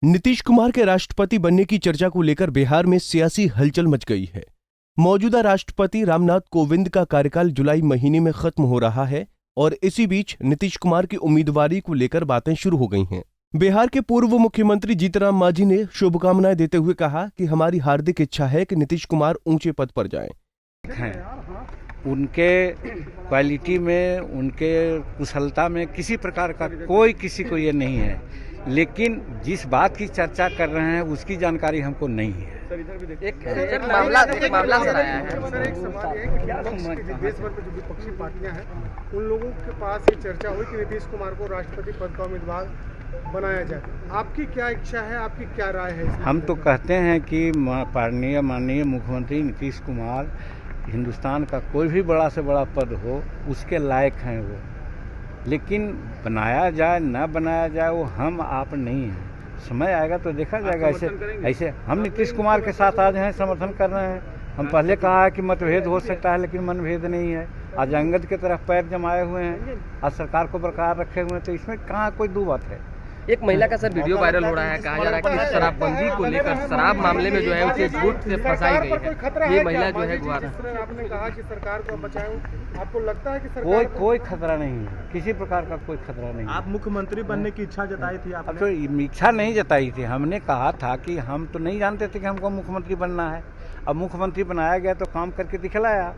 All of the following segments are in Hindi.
नीतीश कुमार के राष्ट्रपति बनने की चर्चा को लेकर बिहार में सियासी हलचल मच गई है। मौजूदा राष्ट्रपति रामनाथ कोविंद का कार्यकाल जुलाई महीने में खत्म हो रहा है और इसी बीच नीतीश कुमार की उम्मीदवारी को लेकर बातें शुरू हो गई हैं। बिहार के पूर्व मुख्यमंत्री जीतन मांझी ने शुभकामनाएं देते हुए कहा कि हमारी हार्दिक इच्छा है कि नीतीश कुमार ऊंचे पद पर जाएं। उनके क्वालिटी में, उनके कुशलता में किसी प्रकार का कोई किसी को ये नहीं है, लेकिन जिस बात की चर्चा कर रहे हैं उसकी जानकारी हमको नहीं है। एक मामला सर आया है। सर, एक सवाल है कि देश भर में जो विपक्षी पार्टियां हैं उन लोगों के पास ये चर्चा हुई कि नीतीश कुमार को राष्ट्रपति पद का उम्मीदवार बनाया जाए। आपकी क्या इच्छा है, आपकी क्या राय है? हम तो कहते हैं कि माननीय मुख्यमंत्री नीतीश कुमार हिंदुस्तान का कोई भी बड़ा से बड़ा पद हो उसके लायक हैं वो, लेकिन बनाया जाए ना बनाया जाए वो हम आप नहीं हैं। समय आएगा तो देखा जाएगा। ऐसे हम नीतीश कुमार के साथ आज हैं, समर्थन कर रहे हैं। हम पहले कहा है कि मतभेद हो सकता है लेकिन मनभेद नहीं है। आज अंगद की तरफ पैर जमाए हुए हैं, आज सरकार को बरकरार रखे हुए हैं, तो इसमें कहाँ कोई दो बात है। एक महिला का सर वीडियो वायरल हो रहा है, कहा जा रहा है कि शराबबंदी को लेकर शराब मामले में जो है उसे झूठ से फंसाई गई है। ये महिला जो है आपने कहा कि सरकार को बचाएं, आपको लगता है कि सरकार कोई खतरा नहीं है, किसी प्रकार का कोई खतरा नहीं। आप मुख्यमंत्री बनने की इच्छा जताई थी आपने? तो इच्छा नहीं जताई थी, हमने कहा था कि हम तो नहीं जानते थे कि हमको मुख्यमंत्री बनना है। अब मुख्यमंत्री बनाया गया तो काम करके दिखलाया।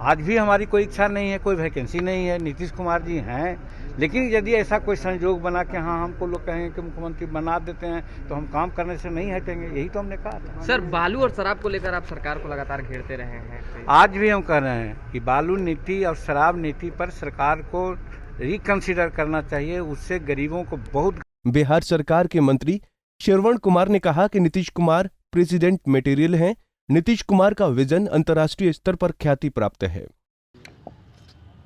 आज भी हमारी कोई इच्छा नहीं है, कोई वैकेंसी नहीं है। नीतीश कुमार जी हैं, लेकिन यदि ऐसा कोई संजोग बना कि हाँ हमको लोग कहेंगे कि मुख्यमंत्री बना देते हैं तो हम काम करने से नहीं हटेंगे, यही तो हमने कहा था। सर, बालू और शराब को लेकर आप सरकार को लगातार घेरते रहे हैं। आज भी हम कह रहे हैं कि बालू नीति और शराब नीति पर सरकार को रिकंसिडर करना चाहिए, उससे गरीबों को बहुत। बिहार सरकार के मंत्री श्रवण कुमार ने कहा कि नीतीश कुमार प्रेसिडेंट मटेरियल हैं। नीतीश कुमार का विजन अंतर्राष्ट्रीय स्तर पर ख्याति प्राप्त है।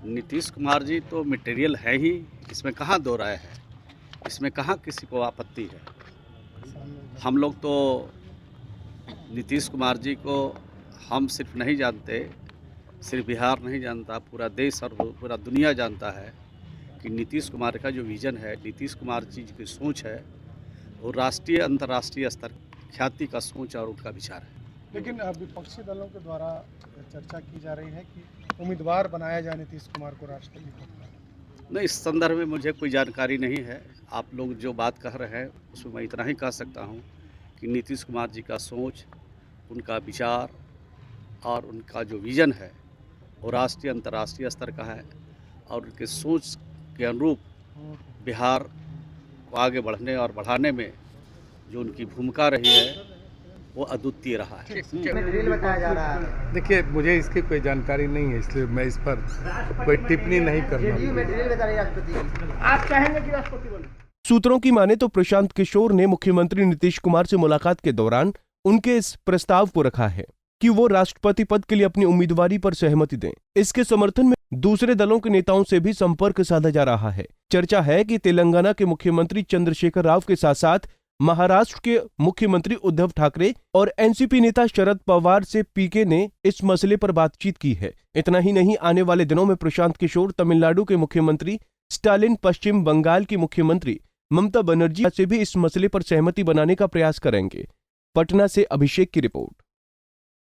नीतीश कुमार जी तो मटेरियल है ही, इसमें कहाँ दो राय है, इसमें कहाँ किसी को आपत्ति है। हम लोग तो नीतीश कुमार जी को हम सिर्फ नहीं जानते, सिर्फ बिहार नहीं जानता, पूरा देश और पूरा दुनिया जानता है कि नीतीश कुमार का जो विज़न है, नीतीश कुमार जी की सोच है, वो राष्ट्रीय अंतर्राष्ट्रीय स्तर ख्याति का सोच और उनका विचार है। लेकिन विपक्षी दलों के द्वारा चर्चा की जा रही है कि उम्मीदवार बनाया जाए नीतीश कुमार को राष्ट्रपति पद का। नहीं, इस संदर्भ में मुझे कोई जानकारी नहीं है। आप लोग जो बात कह रहे हैं उसमें मैं इतना ही कह सकता हूं कि नीतीश कुमार जी का सोच, उनका विचार और उनका जो विज़न है वो राष्ट्रीय अंतर्राष्ट्रीय स्तर का है और उनके सोच के अनुरूप बिहार को आगे बढ़ने और बढ़ाने में जो उनकी भूमिका रही है वो अद्वितीय रहा है। देखिए, मुझे इसकी कोई जानकारी नहीं है, इसलिए मैं इस पर कोई टिप्पणी नहीं करूँगा। आप चाहेंगे कि राष्ट्रपति बने? सूत्रों की माने तो प्रशांत किशोर ने मुख्यमंत्री नीतीश कुमार से मुलाकात के दौरान उनके इस प्रस्ताव को रखा है कि वो राष्ट्रपति पद के लिए अपनी उम्मीदवारी पर सहमति दें। इसके समर्थन में दूसरे दलों के नेताओं से भी संपर्क साधा जा रहा है। चर्चा है कि तेलंगाना के मुख्यमंत्री चंद्रशेखर राव के साथ साथ महाराष्ट्र के मुख्यमंत्री उद्धव ठाकरे और एनसीपी नेता शरद पवार से पीके ने इस मसले पर बातचीत की है। इतना ही नहीं, आने वाले दिनों में प्रशांत किशोर तमिलनाडु के मुख्यमंत्री, स्टालिन पश्चिम बंगाल की मुख्यमंत्री ममता बनर्जी से भी इस मसले पर सहमति बनाने का प्रयास करेंगे। पटना से अभिषेक की रिपोर्ट।